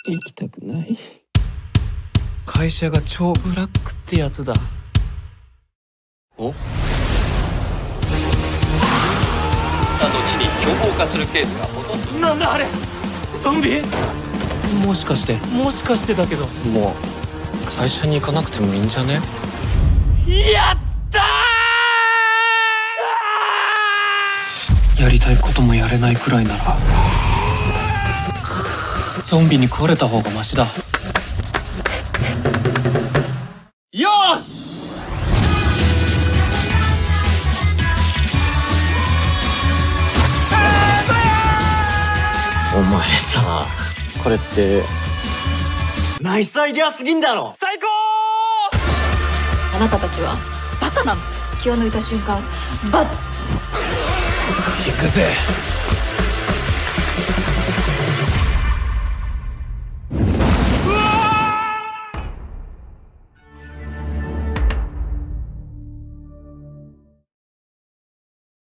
行きたくない。会社が超ブラックってやつだ。お？た後に凶暴化するケースがほとんど。なんだあれ、ゾンビ？もしかしてだけど。もう会社に行かなくてもいいんじゃね？やったー！やりたいこともやれないくらいならゾンビに食われた方がマシだ。よーし！お前さ、これってナイスアイデアすぎんだろ。最高！あなたたちはバカなの。気を抜いた瞬間バッ。行くぜ。